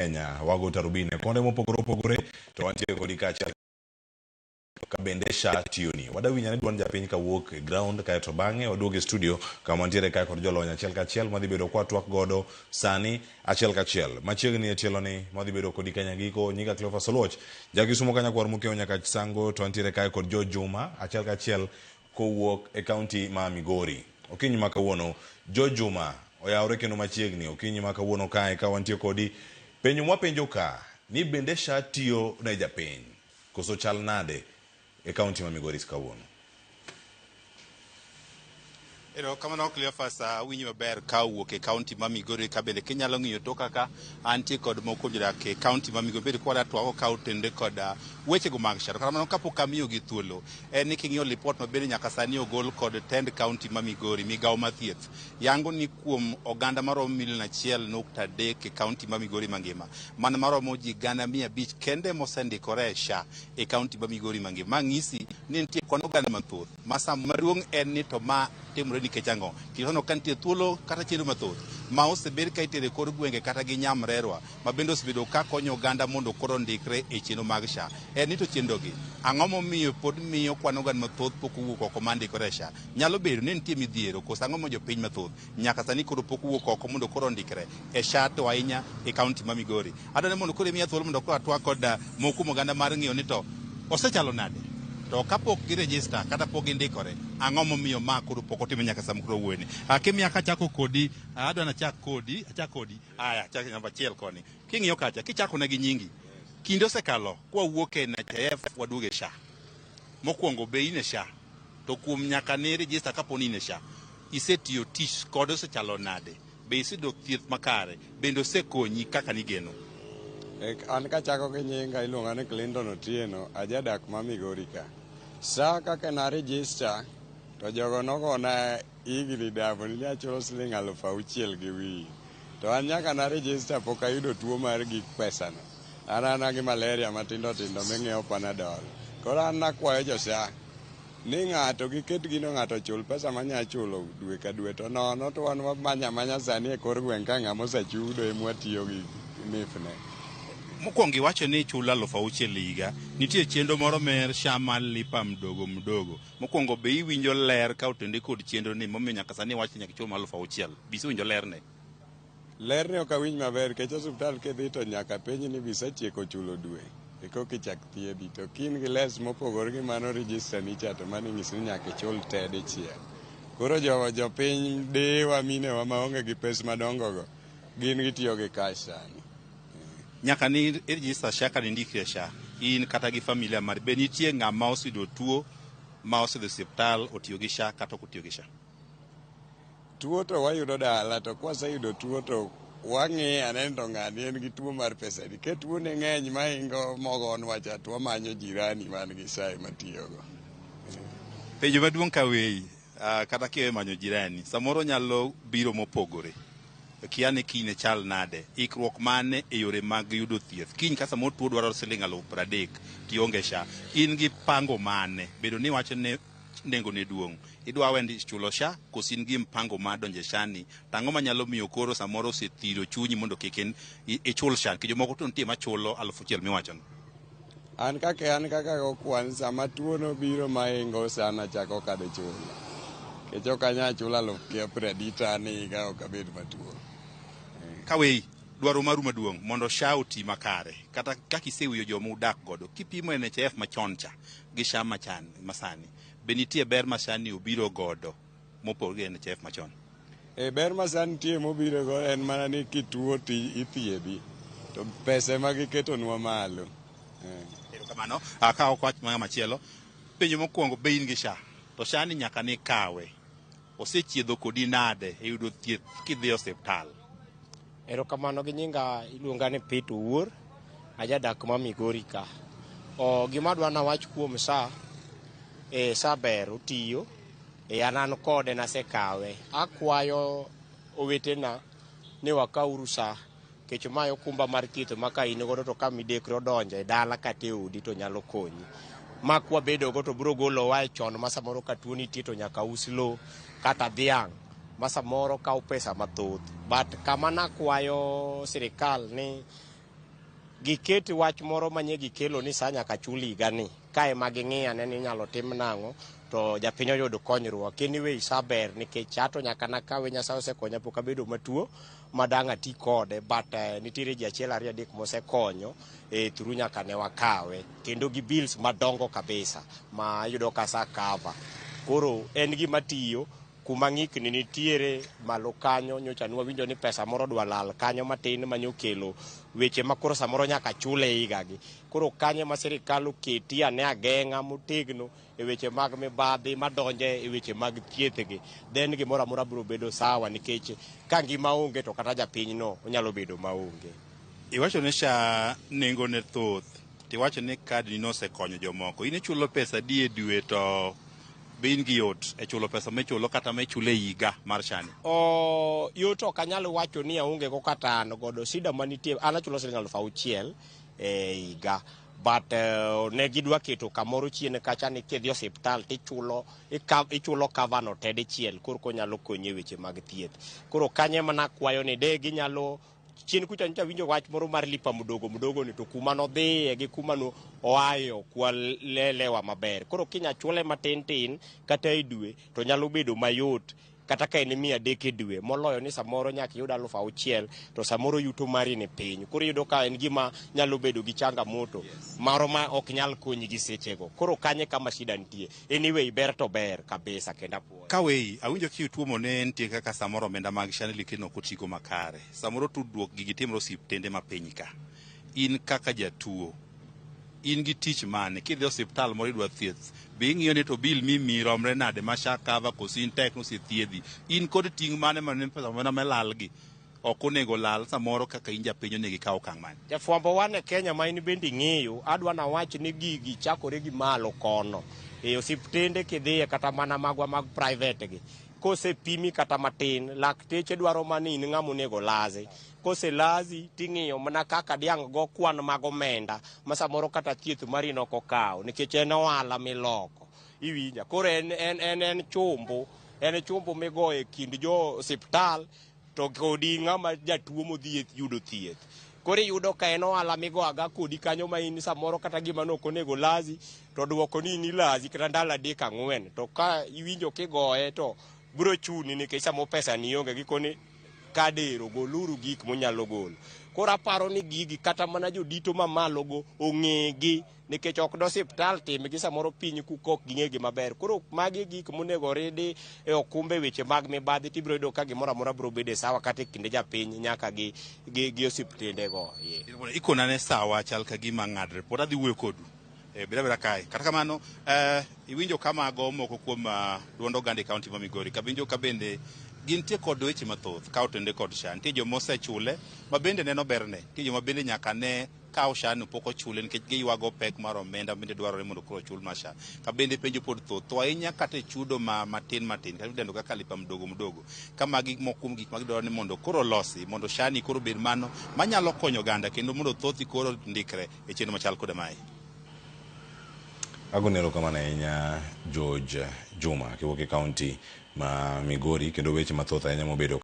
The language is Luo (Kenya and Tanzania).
Kenya wago tarubine konde mopogore to wantie kodi kacha kabende sha tioni wadawinya ne duan japiny kawuok e ground kae to bang'e waduogo e studio kama wantiere kae kod jolony achiel kachiel madhi bedo kwa twak godo sani achiel kachiel machiegni e tielo ni madhi bedo kodi Kenya giko nyika Cleophas Oluoch jakisumo Kenya kwar mukeo nyaka sango to wantiere kae kod George Juma achiel kachiel kowuok e kaunti ma Migori. Okinyi ma kawuono George Juma oyawre kendo machiegni okinyi ma kawuono kae ka wantie kodi penjo mwapenjo ka ni bende sha tiyo ne japiny koso chal nade e kaunti ma Migori kawuono. Kamano Cleophas winyi maber ka wuok e kaunti ma Migori ka bende kinyalo ng'iyo to kaka antie kod moko jodak e kaunti ma Migori bende kwada twako ka otende kod weche go mag sharo. Kamano kapok amiyo gi thuolo en ni king'iyo report mabende nyaka sani ogol kod tend kaunti ma Migori migawo mathieth yango ni kuom oganda maromo milion 1.3 e kaunti ma Migori mangima mana maromo ji 500 kende mosendikore SHA e kaunti ma Migori mangima. Mang'isi ni nitie kwan oganda mathoth masa maduong' en ni to ma timore nikech ang'o kilono kantie thuolo kata chenro mathoth ma osebed ka itere kor gwenge kata gi nyamrerwa ma bende osebedo ka konyo oganda mondo koro ndikre e chenro mag SHA en ni to chenrogi ang'o momiyo pod miyo kwan oganda mathoth pok owuok oko mandikore e SHA nyalo bedo ni nitie midhiero koso ang'o momiyo jopiny mathoth nyaka sani koro pok owuok oko mondo koro ndikre e SHA to ahinya e kaunti ma Migori. Adwaro mondo koro imiya thuolo mondo koro atwak kod moko oganda mar ng'iyo ni to osechalo nade to kapok girejista kata pok gindikore ang'o momiyo ma koro pok otimo nyaka sama koro wuone. Kimiya kachako kodi adwa na achak kodi aya chak namba 1 koni king'iyo kacha kichako na gi nyingi kinde osekalo kwa wuok e NHIF waduogo e SHA mokwongo be in e SHA to kuom nyaka ne rejista kaponi in e SHA isetiyo tich kod osechalo nade be isidok thieth makare bende osekonyi kaka nigeno. An kachako gi nyinga iluonga ni Clinton Otieno ajadak ma Migori ka. Sa kaka na register to jogo nogona higni dabo ni achulo siling 6,000 gi wiye. To an nyaka na register pok ayudo tuo mar gik pesano. An gi malaria matindo tindo ming'iewo Panadol. Koro an nakwayo jo SHA ni ng'ato giket gino ng'ato chul pesa manya chulo dwe ka dwe to nono to wan manya sani e kor gweng' ka ng'ama osechudo emwatiyo gi mifne. Mokwongo iwacho ni chula 6,000 higa nitie chenro moro mer SHA mar lipa mdogo mokwongo be iwinjo ler ka otende kod chenro ni momiyo nyaka sani wacho nyaka chul mar 6,000 bise winjo lerne ok awinj maber kech osiptal kidhi to nyaka penj ni bisetieko chulo dwe eko kichak thiedhi to kin gi les mopogore gi mano register ni cha to mano ng'isi ni nyaka ichul te dichiel. Koro jopiny dewa minewa maonge gi pes madongo go gin gitiyo gi cash sani. Nyaka ni register SHA ka indikre SHA in kata gi familia mar be nitie ng'ama oseyudo tuo ma osedhi osiptal otiyo gi SHA kata ok otiyo gi SHA. Tuo to wayudo dala to kwaseyudo tuo to wang'iyo aneno to ng'ani en gi tuo mar pesa ni ke tuo ne ng'eny mahingo mogon wacha to wamanyo jirani man gi SHA matiyogo. Penjo maduong' ka weyi kata kiwe manyo jirani samoro nyalo biro mopogore kia ni kine chal nade ikruok mane e yore mag yudo thieth kiny ka samoro tuo dwaro siling 30,000 tionge SHA in gi pango mane bedo ni wacho ne nengo ne duong' idwa wendi chulo SHA koso in gi mpango ma donje SHA ni tang'o manyalo miyo koro samoro osethiro chunyi mondo kik ichul SHA ki jomoko to nitie machulo 1,000 miwacho no. An kaka okwan sama tuo no biro mahingo sana chako kade chulo kech ok anya chulo 50,000 ni higa ok abed matuo. Kawe dwaro maru maduong' mondo SHA oti makare kata kaka isewiyo joma udak godo kipimo NHIF machon cha gi SHA masani be nitie ber ma SHA ni obiro godo mopogore gi NHIF machon. Ber ma SHA nitie mobiro go en mana ni kituo ti ithiedhi to pesa ma giketonwa malo. Kamano akawo kwach machielo penjo mokwongo be in gi SHA to SHA ni nyaka ni kawe osechiedho kodi nade e yudo thieth kidhi osiptal. Erokamano gi nyinga iluonga ni Pete Owuor ajadak ma Migori ka. Gima dwa na wach kuom SHA SHA ber otiyo an kode nasekawe akwayo owetena ni wakauru SHA kech mayo kumba mar thieth maka in godo to ka midekre odonje dala kata e odi to nyalo konyi ma kwa bedo go to biro golo wa chon ma samoro ka tuo nitie to nyaka us lo kata dhiang' ma samoro kawo pesa mathoth but kama nakwayo sirikal ni giket wach moro manye gikelo ni sa nyaka chul higa ni kae ma ging'iya ne ni inyalo tim nang'o to japiny oyudo konyruok. Anyway, sa ber nikech ato nyaka nakawe Nyasaye osekonya pok abedo matuo madang' ati kode, but nitiere ji achiel ariyo adek mosekonyo through nyaka ne wakawe kendo gi bills madongo kabisa ma yudo ka sa cover. Koro en gima tiyo kuma ng'ikni nitiere malo kanyo, nyocha nwawinjo ni pesa moro dwa lal kanyo matin manyokelo weche ma koro samoro nyaka chule higa gi. Koro kanyo ma sirikal oketi ane ageng'a motegno e weche mag mibadhi madonje e weche mag thieth gi, then gimoro amora biro bedo sawa, nikech ka ngima onge to kata japiny no onyalo bedo maonge. Iwacho ni SHA nengo ne thoth, tiwacho ni kadi no osekonyo jomoko. In ichulo pesa di e dwe to bin gi yot e chulo pesa michulo kata michulo e higa mar SHA ni? Yot ok anyal wacho ni aonge go kata an godo. Shida manitie, an achulo siling 6,000 e higa, but ne gidwa keto kamoro chien kacha ni kidhi osiptal tichulo cover no ted chiel koro nyalo konyi e weche mag thieth. Koro kanye mana kwayo ni de ginyalo chien kucha nita winjo wach moro mar lipa mudogo ni to kuma no dhiye gi kuma no oayo kwa lelewa maber. Koro kinya chule matin tin kata e dwe to nyalo bedo mayot kata ka en 300 e dwe, moloyo ni samoro nyaka iyud 6,000 to samoro yuto mari ni piny. Koro yudo ka en gima nyalo bedo gi changamoto maro ma ok nyal konyi gi sechego. Koro kanye kama shida nitie. Anyway, ber to ber kabisa kenda puo. Kawei, awinjo kiutuomo ne nitie kaka samoro omenda mag SHA likino kotiko makare. Samoro tudruok gigi timro osiptende mapiny ka. In kaka jatuo, in gi tich mane kidhi osiptal moro idwa thieth, be ing'iyo ni to bil mimi romre nade ma SHA cover koso in tek nosithiedhi. In kod ting' mane ma pesa mana melal gi ok onego lal samoro kaka in japiny onego ikaw okang' mane? Jafwambo wan e Kenya ma in bende ng'eyo, adwa na wach ni gigi chakore gi malo kono. Osiptende kidhiye kata mana magwa mag private gi, kose pimi kata matin, lakteche dwaro mani in ng'ama onego lazi. Kose lazi ting'iyo mana kaka diang' go kwan mag omenda ma samoro kata thieth mari no kokaw nikech en ohala miloko. Iwinja, koro en chumbo migo e kind jo osiptal to kodi ng'ama jatuo modhi yudo thieth. Koro yudo ka en ohala migo aga kodi kanyo ma in samoro kata gima no konego lazi to duoko ni in lazi kata ndalo 3-4 to ka iwinjo kigoye to bro chuni nikech samo pesa ni onge gikoni kadero goluru gik monyalo golo. Koro aparo ni gigi kata mana jodito mamalo go ong'egi nikech ok do osiptal tim gi samoro piny kukok ging'egi maber. Koro magi gik monego ridi e okumbe weche mag mibadhi tibiro yudo ka gimoro amora biro bedo sawa kata e kinde japiny nyaka gi osiptende go. Ikona ne sawa chal ka gima ng'adre pod adhi wuoyo kodu bira kae. Kata kamano iwinjo kamago moko kuom duond oganda e kaunti ma Migori, kabinjo ka bende gintie kod weche mathoth ka otende kod SHA. Nitie joma osechule ma bende neno berne, nitie joma bende nyaka ne kaw SHA no pok ochule nikech giywago pek mar omenda bende dwarore mondo koro ochul ma SHA. Ka bende penjo pod thoth to ahinya kata e chudo matin kata idendo kaka lipa mdogo kama gik moko kuom gik magidwaro ni mondo koro losi mondo SHA ni koro bed mano manyalo konyo oganda kendo mondo thothi koro ndikre e chenro machal koda mae. Agonero kamano ahinya George Juma kiwuok e kaunti ma Migori kendo weche mathoth ahinya mobedo